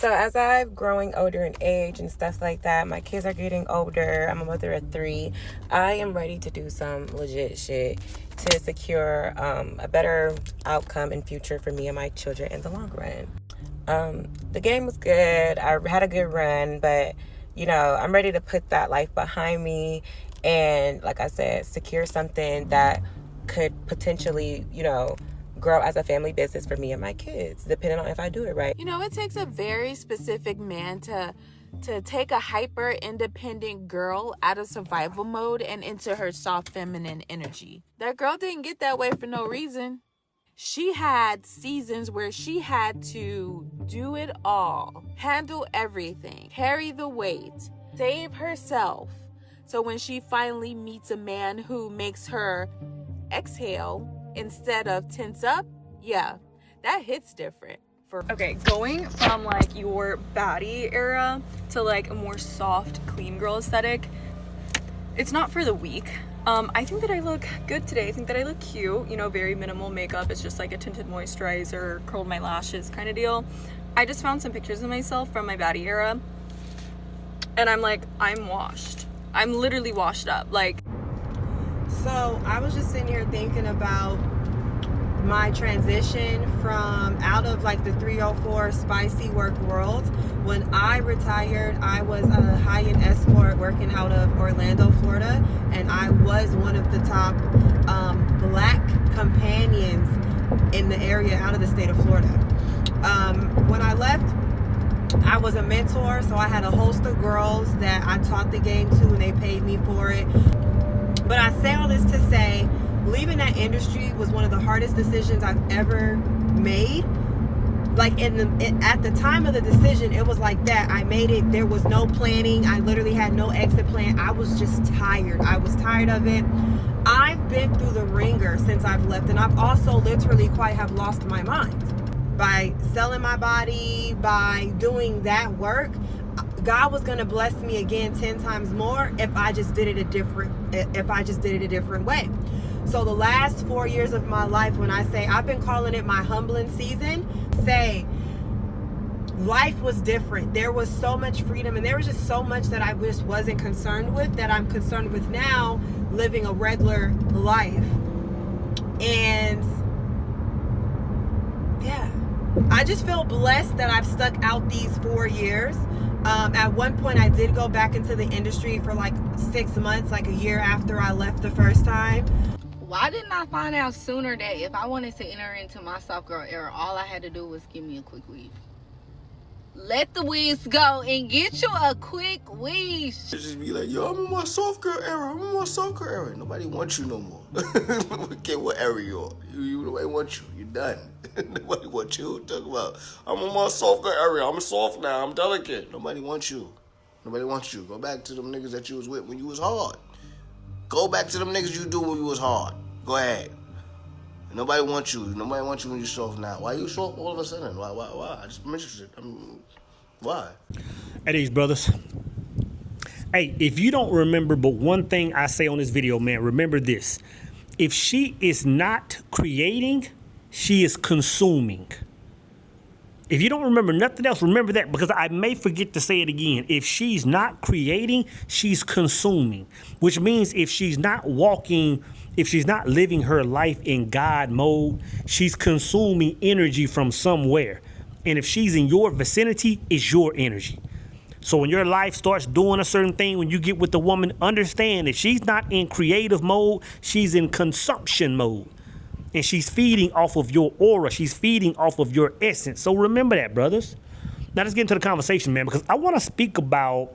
So as I'm growing older in age and stuff like that, my kids are getting older. I'm a mother of 3. I am ready to do some legit shit to secure a better outcome and future for me and my children in the long run. The game was good. I had a good run, but you know, I'm ready to put that life behind me and, like I said, secure something that could potentially, you know, grow as a family business for me and my kids, depending on if I do it right. You know, it takes a very specific man to take a hyper independent girl out of survival mode and into her soft feminine energy. That girl didn't get that way for no reason. She had seasons where she had to do it all, handle everything, carry the weight, save herself. So when she finally meets a man who makes her exhale instead of tense up, yeah, that hits different. Okay, going from like your baddie era to like a more soft, clean girl aesthetic, it's not for the weak. I think that I look good today. I think that I look cute, you know, very minimal makeup. It's just like a tinted moisturizer, curled my lashes kind of deal. I just found some pictures of myself from my baddie era, and I'm like, I'm washed. I'm literally washed up. Like, so I was just sitting here thinking about my transition from out of like the 304 spicy work world. When I retired, I was a high-end escort working out of Orlando, Florida, and I was one of the top black companions in the area out of the state of Florida. When I left, I was a mentor, so I had a host of girls that I taught the game to, and they paid me for it. But I say all this to say, leaving that industry was one of the hardest decisions I've ever made. Like at the time of the decision, it was like that. I made it. There was no planning. I literally had no exit plan. I was just tired. I was tired of it. I've been through the ringer since I've left, and I've also literally quite have lost my mind. By selling my body, by doing that work, God was going to bless me again 10 times more if I just did it a different way. So the last 4 years of my life, when I say I've been calling it my humbling season, say life was different. There was so much freedom, and there was just so much that I just wasn't concerned with that I'm concerned with now, living a regular life. And yeah, I just feel blessed that I've stuck out these 4 years. At one point, I did go back into the industry for like 6 months, like a year after I left the first time. Why didn't I find out sooner that if I wanted to enter into my soft girl era, all I had to do was give me a quick weave? Let the weaves go and get you a quick weave. Just be like, yo, I'm in my soft girl era. I'm in my soft girl era. Nobody wants you no more. Get what era you're on. Nobody wants you. You're done. Nobody wants you. Talk about, I'm in my soft girl era. I'm soft now. I'm delicate. Nobody wants you. Nobody wants you. Go back to them niggas that you was with when you was hard. Go back to them niggas you do when you was hard. Go ahead. Nobody wants you. Nobody wants you when you're soft now. Why you soft all of a sudden? Why? I just I'm interested. Why? Hey, these brothers. Hey, if you don't remember, but one thing I say on this video, man, remember this. If she is not creating, she is consuming. If you don't remember nothing else, remember that, because I may forget to say it again. If she's not creating, she's consuming, which means if she's not walking, if she's not living her life in God mode, she's consuming energy from somewhere. And if she's in your vicinity, it's your energy. So when your life starts doing a certain thing, when you get with the woman, understand if she's not in creative mode, she's in consumption mode. And she's feeding off of your aura. She's feeding off of your essence. So remember that, brothers. Now let's get into the conversation, man, because I want to speak about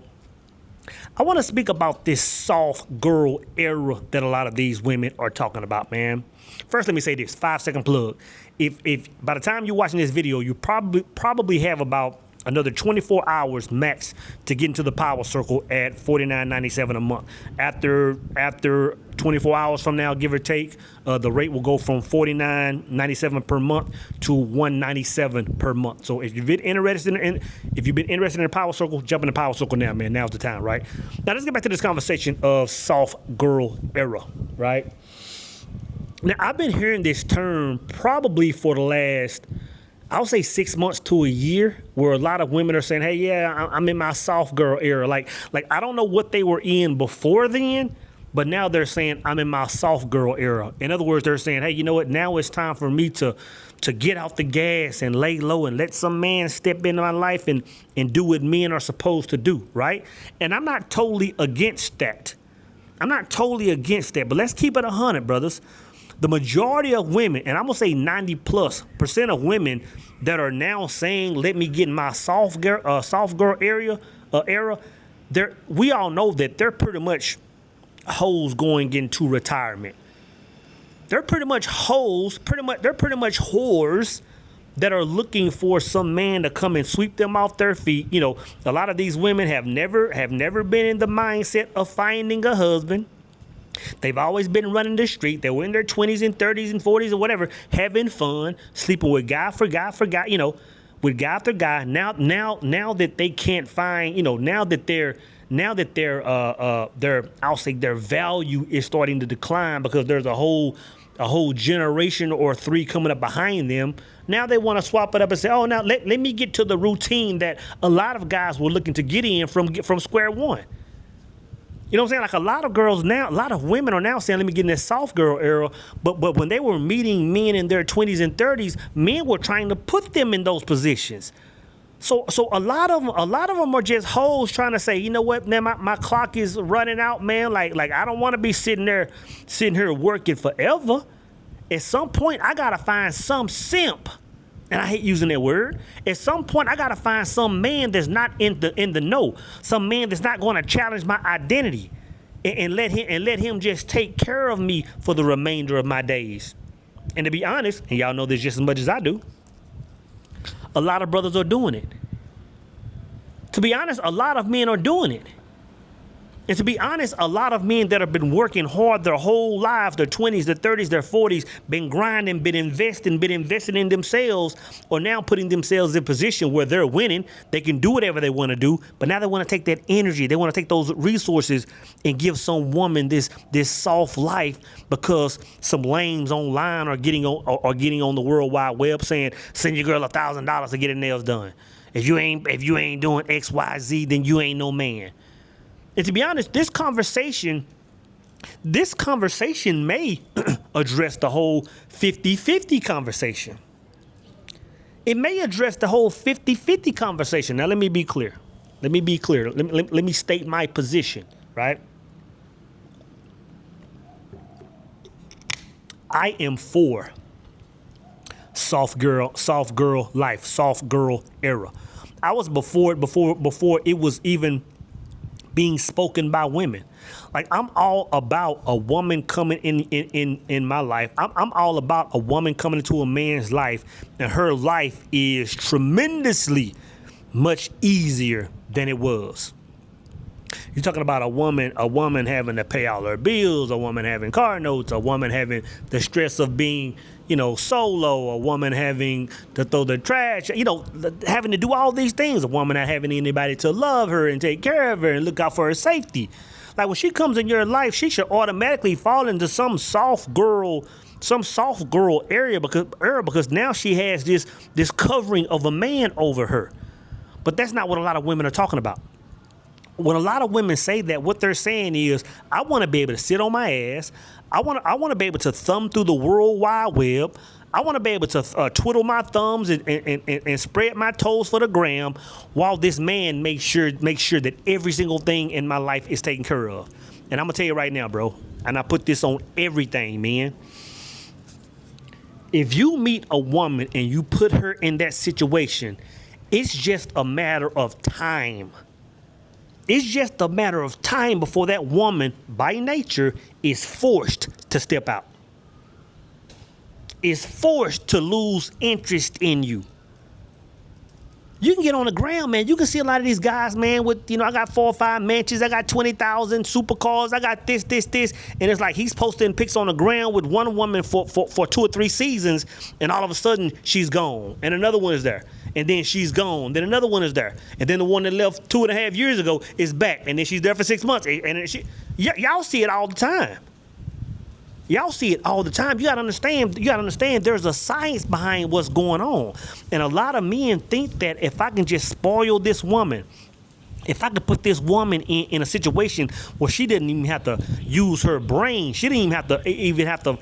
this soft girl era that a lot of these women are talking about, man. First, let me say this, 5-second plug. If by the time you're watching this video, you probably have about another 24 hours max to get into the power circle at $49.97 a month. After 24 hours from now, give or take, the rate will go from $49.97 per month to $197 per month. So if you've been interested in the power circle, jump in the power circle now, man. Now's the time, right? Now let's get back to this conversation of soft girl era, right? Now I've been hearing this term probably for the last I would say 6 months to a year, where a lot of women are saying, hey, yeah, I'm in my soft girl era. Like I don't know what they were in before then, but now they're saying I'm in my soft girl era. In other words, they're saying, hey, you know what? Now it's time for me to get off the gas and lay low and let some man step into my life and do what men are supposed to do, right? And I'm not totally against that. But let's keep it 100, brothers. The majority of women, and I'm gonna say 90+% of women that are now saying, "Let me get in my soft girl era," we all know that they're pretty much hoes going into retirement. They're pretty much hoes. They're pretty much whores that are looking for some man to come and sweep them off their feet. You know, a lot of these women have never been in the mindset of finding a husband. They've always been running the street. They were in their 20s and 30s and 40s or whatever, having fun, sleeping with guy for guy, with guy after guy. Now that they can't find, now that their I'll say their value is starting to decline because there's a whole generation or three coming up behind them. Now they want to swap it up and say, oh, now let me get to the routine that a lot of guys were looking to get in from square one. You know what I'm saying? Like a lot of girls now, a lot of women are now saying, let me get in this soft girl era. But when they were meeting men in their 20s and 30s, men were trying to put them in those positions. So a lot of them are just hoes trying to say, you know what, man, my clock is running out, man. Like I don't want to be sitting here working forever. At some point, I gotta find some simp. And I hate using that word. At some point, I gotta find some man that's not in the know. Some man that's not going to challenge my identity, and let him just take care of me for the remainder of my days. And to be honest, and y'all know this just as much as I do, a lot of brothers are doing it. To be honest, a lot of men are doing it. And to be honest, a lot of men that have been working hard their whole lives, their 20s, their 30s, their 40s, been grinding, been investing in themselves, are now putting themselves in position where they're winning. They can do whatever they want to do, but now they want to take that energy, they want to take those resources and give some woman this soft life because some lames online are getting on the World Wide Web saying, send your girl $1,000 to get her nails done. If you ain't doing X, Y, Z, then you ain't no man. And to be honest, this conversation may address the whole 50-50 conversation. It may address the whole 50-50 conversation. Now, let me be clear. Let me state my position, right? I am for soft girl life, soft girl era. I was before it was even being spoken by women. Like, I'm all about a woman coming in my life. I'm all about a woman coming into a man's life, and her life is tremendously much easier than it was. You're talking about a woman having to pay all her bills, a woman having car notes, a woman having the stress of being, solo, a woman having to throw the trash, having to do all these things, a woman not having anybody to love her and take care of her and look out for her safety. Like, when she comes in your life, she should automatically fall into some soft girl area because now she has this covering of a man over her. But that's not what a lot of women are talking about. When a lot of women say that, what they're saying is, I want to be able to sit on my ass. I want to be able to thumb through the World Wide Web. I want to be able to twiddle my thumbs and spread my toes for the gram while this man makes sure that every single thing in my life is taken care of. And I'm going to tell you right now, bro, and I put this on everything, man. If you meet a woman and you put her in that situation, it's just a matter of time. It's just a matter of time before that woman, by nature, is forced to step out. Is forced to lose interest in you. You can get on the ground, man. You can see a lot of these guys, man, with, I got 4 or 5 mansions, I got 20,000 supercars, I got this. And it's like he's posting pics on the ground with one woman for 2 or 3 seasons, and all of a sudden she's gone. And another one is there. And then she's gone. Then another one is there. And then the one that left 2.5 years ago is back. And then she's there for 6 months. And y'all see it all the time. Y'all see it all the time. You gotta understand there's a science behind what's going on. And a lot of men think that if I can just spoil this woman, if I could put this woman in a situation where she didn't even have to use her brain, she didn't even have to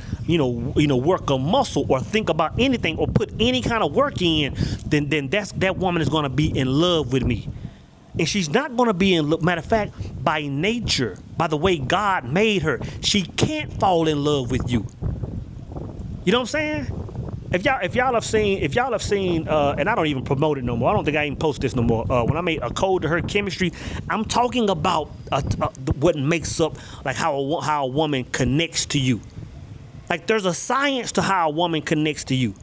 work a muscle or think about anything or put any kind of work in, then that woman is gonna be in love with me. And she's not going to be in love. Matter of fact, by nature, by the way God made her, she can't fall in love with you. You know what I'm saying? If y'all have seen, and I don't even promote it no more. I don't think I even post this no more. When I made a code to her chemistry, I'm talking about what makes up like how a woman connects to you. Like there's a science to how a woman connects to you.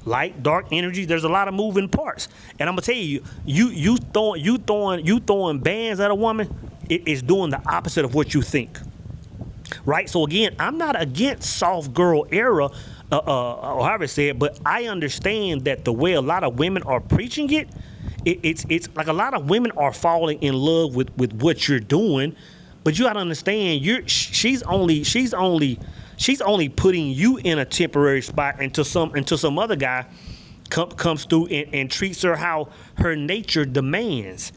Light, dark energy. There's a lot of moving parts, and I'm gonna tell you, you throwing bands at a woman, it is doing the opposite of what you think, right? So again, I'm not against soft girl era, or however say it, but I understand that the way a lot of women are preaching it's like a lot of women are falling in love with what you're doing, but you gotta understand, she's only putting you in a temporary spot until some other guy comes through and treats her how her nature demands,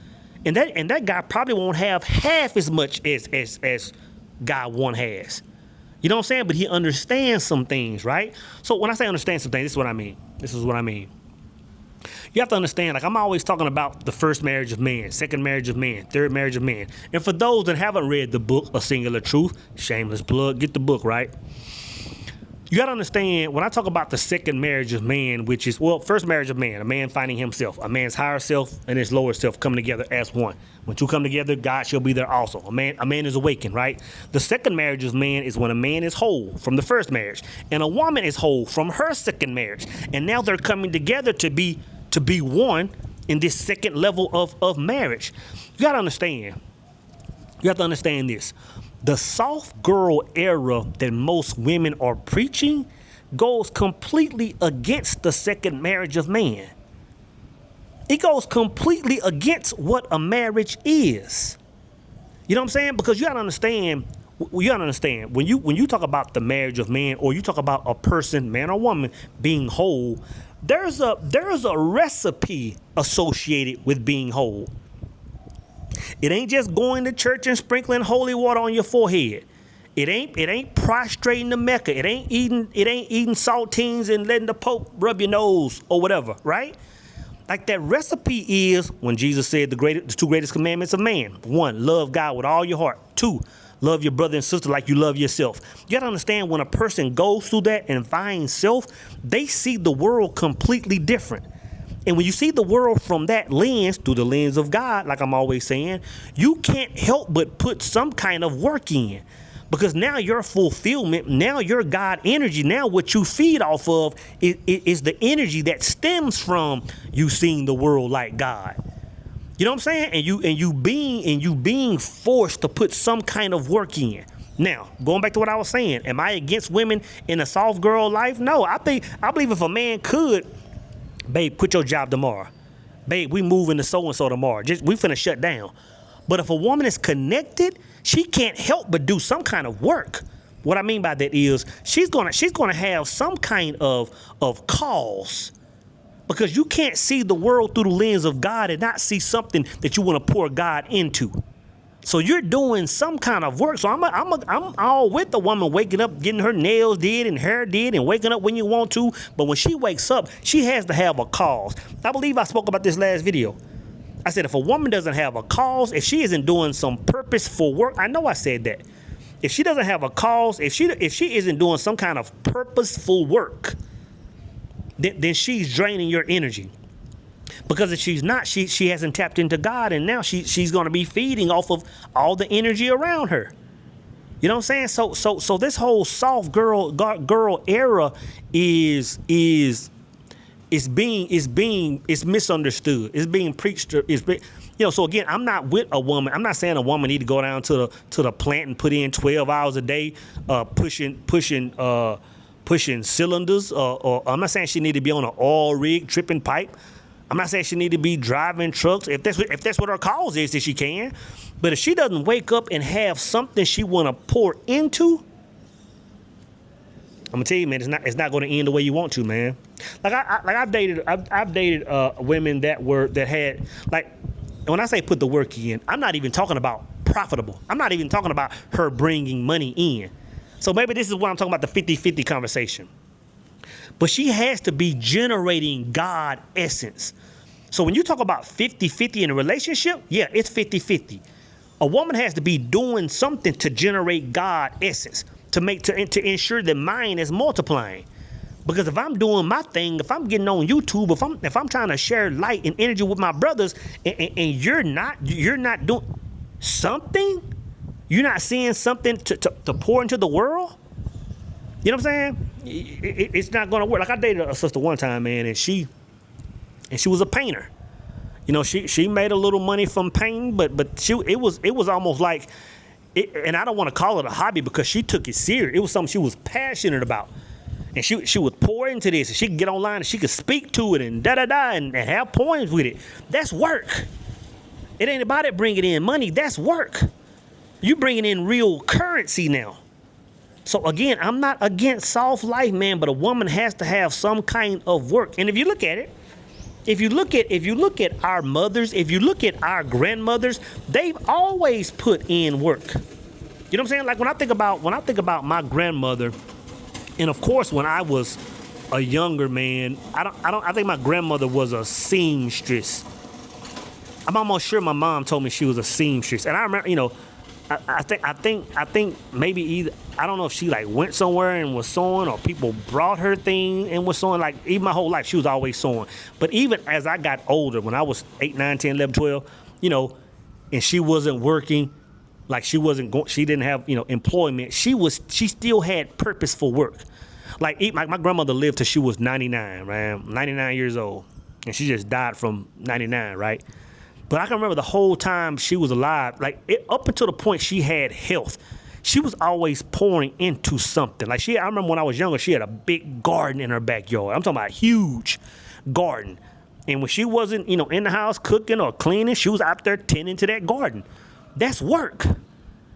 and that guy probably won't have half as much as guy one has. You know what I'm saying? But he understands some things, right? So when I say understand some things, this is what I mean. You have to understand, like I'm always talking about the first marriage of man, second marriage of man, third marriage of man. And for those that haven't read the book, A Singular Truth, shameless plug, get the book, right? You got to understand, when I talk about the second marriage of man, which is, well, first marriage of man, a man finding himself, a man's higher self and his lower self coming together as one. When two come together, God shall be there also. A man is awakened, right? The second marriage of man is when a man is whole from the first marriage and a woman is whole from her second marriage. And now they're coming together to be one in this second level of marriage. You have to understand this. The soft girl era that most women are preaching goes completely against the second marriage of man. It goes completely against what a marriage is. You know what I'm saying? Because you gotta understand when you talk about the marriage of man, or you talk about a person, man or woman, being whole, there's a recipe associated with being whole. It ain't just going to church and sprinkling holy water on your forehead. It ain't prostrating the Mecca. It ain't eating saltines and letting the Pope rub your nose or whatever, right? Like that recipe is when Jesus said the two greatest commandments of man. 1, love God with all your heart. 2, love your brother and sister like you love yourself. You gotta understand, when a person goes through that and finds self, they see the world completely different. And when you see the world from that lens, through the lens of God, like I'm always saying, you can't help but put some kind of work in. Because now your fulfillment, now your God energy, now what you feed off of is the energy that stems from you seeing the world like God. You know what I'm saying? And you being forced to put some kind of work in. Now, going back to what I was saying, am I against women in a soft girl life? No, I believe if a man could, babe, quit your job tomorrow. Babe, we moving to so-and-so tomorrow. We finna shut down. But if a woman is connected, she can't help but do some kind of work. What I mean by that is she's gonna have some kind of cause. Because you can't see the world through the lens of God and not see something that you want to pour God into. So you're doing some kind of work. So I'm all with the woman waking up, getting her nails did and hair did, and waking up when you want to. But when she wakes up, she has to have a cause. I believe I spoke about this last video. I said if a woman doesn't have a cause, if she isn't doing some purposeful work, I know I said that. If she doesn't have a cause, if she isn't doing some kind of purposeful work, then she's draining your energy. Because if she's not, she hasn't tapped into God, and now she's going to be feeding off of all the energy around her. You know what I'm saying? So this whole soft girl era is misunderstood. It's being preached. So again, I'm not with a woman. I'm not saying a woman need to go down to the plant and put in 12 hours a day, pushing cylinders. Or I'm not saying she need to be on an oil rig tripping pipe. I'm not saying she need to be driving trucks. If that's what her cause is, if she can. But if she doesn't wake up and have something she want to pour into, I'm gonna tell you, man, it's not going to end the way you want to, man. Like I've dated women that had, like, when I say put the work in, I'm not even talking about profitable. I'm not even talking about her bringing money in. So maybe this is what I'm talking about, the 50-50 conversation. But she has to be generating God essence. So when you talk about 50-50 in a relationship, yeah, it's 50-50. A woman has to be doing something to generate God essence, to ensure that mine is multiplying. Because if I'm doing my thing, if I'm getting on YouTube, if I'm trying to share light and energy with my brothers, and you're not doing something, you're not seeing something to pour into the world. You know what I'm saying? It's not gonna work. Like, I dated a sister one time, man, and she was a painter. You know, she made a little money from painting, but it was almost like, and I don't want to call it a hobby because she took it serious. It was something she was passionate about, and she would pour into this, and she could get online and she could speak to it and and have poems with it. That's work. It ain't about it bringing in money. That's work. You bringing in real currency now. So again, I'm not against soft life, man, but a woman has to have some kind of work. And if you look at it, if you look at our mothers, if you look at our grandmothers, they've always put in work. You know what I'm saying? Like, when I think about my grandmother, and of course when I was a younger man, I think my grandmother was a seamstress. I'm almost sure my mom told me she was a seamstress. And I remember, you know, I think maybe either, I don't know if she like went somewhere and was sewing, or people brought her thing and was sewing. Like, even my whole life she was always sewing. But even as I got older, when I was 8, 9, 10, 11, 12, you know, and she wasn't working, like she didn't have, you know, employment, she still had purposeful work. Like my grandmother lived till she was 99, right? 99 years old. And she just died from 99, right? But I can remember the whole time she was alive, like up until the point she had health, she was always pouring into something. Like, I remember when I was younger, she had a big garden in her backyard. I'm talking about a huge garden. And when she wasn't, you know, in the house cooking or cleaning, she was out there tending to that garden. That's work.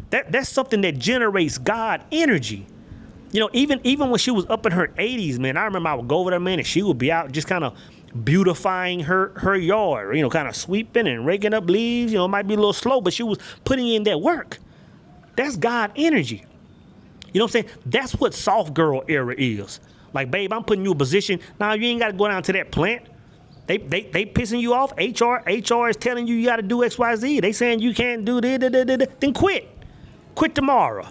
That's something that generates God energy. You know, even when she was up in her 80s, man, I remember I would go over there, man, and she would be out just kind of beautifying her yard, you know, kind of sweeping and raking up leaves. You know, it might be a little slow, but she was putting in that work. That's God energy. You know what I'm saying? That's what soft girl era is. Like, babe, I'm putting you in a position. Now, you ain't got to go down to that plant. They pissing you off. HR is telling you got to do X, Y, Z. They saying you can't do this. Then quit. Quit tomorrow.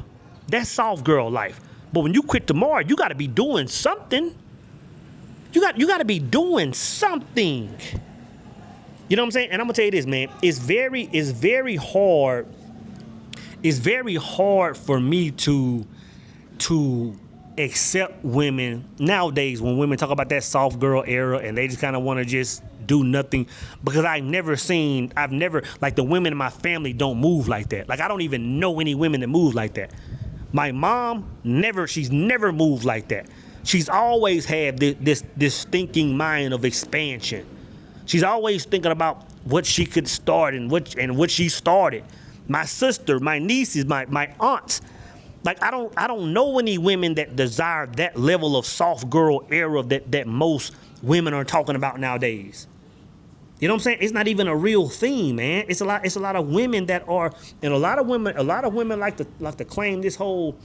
That's soft girl life. But when you quit tomorrow, you got to be doing something. You got to be doing something. You know what I'm saying? And I'm gonna tell you this, man. It's very hard. It's very hard for me to accept women nowadays when women talk about that soft girl era and they just kind of want to just do nothing, because I've never, like, the women in my family don't move like that. Like, I don't even know any women that move like that. My mom she's never moved like that. She's always had this thinking mind of expansion. She's always thinking about what she could start and what she started. My sister, my nieces, my aunts. Like, I don't know any women that desire that level of soft girl era that most women are talking about nowadays. You know what I'm saying? It's not even a real thing, man. It's a lot of women that are, and a lot of women like to claim this whole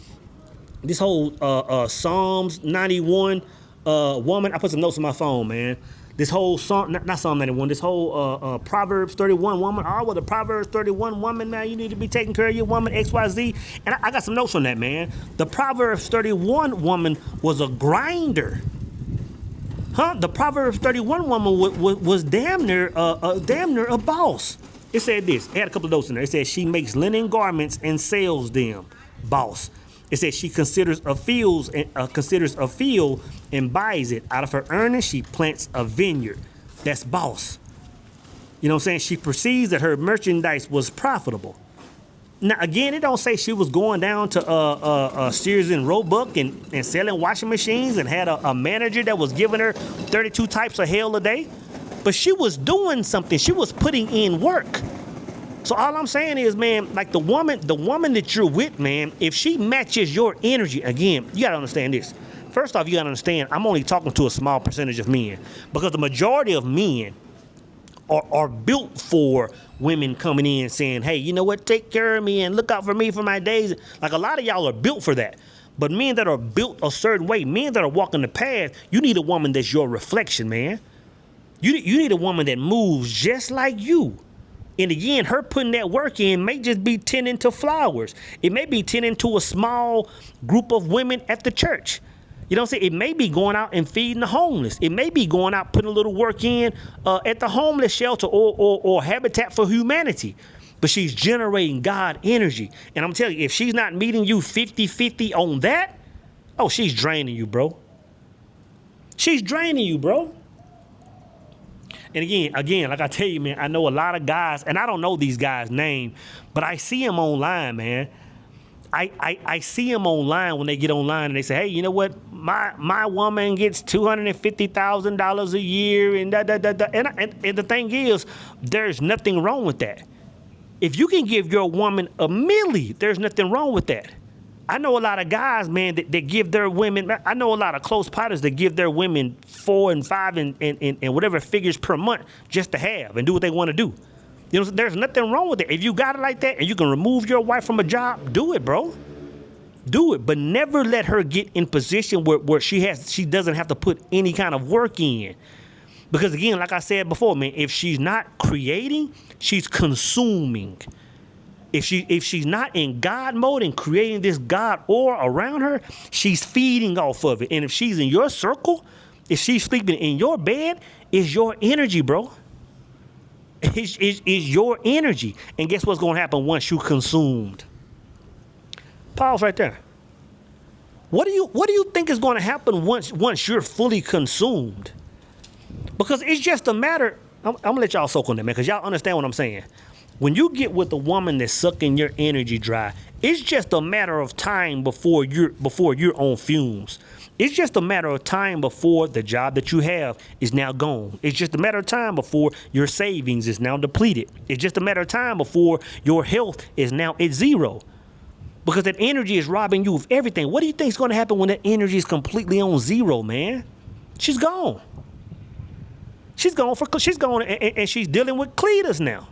Psalms 91 woman. I put some notes on my phone, man. This whole song, not Psalm 91, this whole Proverbs 31 woman. Oh, well, the Proverbs 31 woman, man, you need to be taking care of your woman, XYZ. And I got some notes on that, man. The Proverbs 31 woman was a grinder. The Proverbs 31 woman was damn near a boss. It said this. It had a couple of notes in there. It said she makes linen garments and sells them. Boss. It says she considers a field and buys it. Out of her earnings, she plants a vineyard. That's boss. You know what I'm saying? She perceives that her merchandise was profitable. Now, again, it don't say she was going down to Sears and Roebuck and selling washing machines and had a manager that was giving her 32 types of hell a day. But she was doing something. She was putting in work. So all I'm saying is, man, like, the woman that you're with, man, if she matches your energy, again, you gotta understand this. First off, you gotta understand, I'm only talking to a small percentage of men, because the majority of men are built for women coming in saying, hey, you know what, take care of me and look out for me for my days. Like, a lot of y'all are built for that. But men that are built a certain way, men that are walking the path, you need a woman that's your reflection, man. You need a woman that moves just like you. And again, her putting that work in may just be tending to flowers. It may be tending to a small group of women at the church. You know what I'm saying? It may be going out and feeding the homeless. It may be going out putting a little work in at the homeless shelter or Habitat for Humanity. But she's generating God energy. And I'm telling you, if she's not meeting you 50-50 on that, oh, she's draining you, bro. She's draining you, bro. And again, like I tell you, man, I know a lot of guys, and I don't know these guys' name, but I see them online, man. I see them online when they get online and they say, hey, you know what? My woman gets $250,000 a year and and the thing is, there's nothing wrong with that. If you can give your woman $1 million, there's nothing wrong with that. I know a lot of guys, man, that give their women, I know a lot of close partners that give their women 4 and 5 and whatever figures per month just to have and do what they want to do. You know, there's nothing wrong with it. If you got it like that and you can remove your wife from a job, do it, bro. Do it, but never let her get in position where she doesn't have to put any kind of work in. Because again, like I said before, man, if she's not creating, she's consuming. If she's not in God mode and creating this God aura around her, she's feeding off of it. And if she's in your circle, if she's sleeping in your bed, it's your energy, bro. Is your energy. And guess what's going to happen once you consumed? Pause right there. What do you think is going to happen once you're fully consumed? Because it's just a matter. I'm going to let y'all soak on that, man, because y'all understand what I'm saying. When you get with a woman that's sucking your energy dry, it's just a matter of time before you're on fumes. It's just a matter of time before the job that you have is now gone. It's just a matter of time before your savings is now depleted. It's just a matter of time before your health is now at zero. Because that energy is robbing you of everything. What do you think is going to happen when that energy is completely on zero, man? She's gone. She's gone and she's dealing with Cletus now.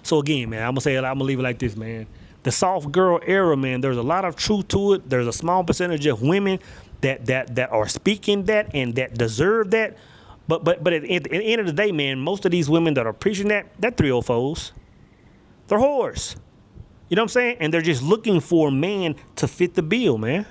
So again, man, I'm gonna leave it like this, man. The soft girl era, man, there's a lot of truth to it. There's a small percentage of women that are speaking that and that deserve that. But at the end of the day, man, most of these women that are preaching they're 304s. They're whores. You know what I'm saying? And they're just looking for a man to fit the bill, man.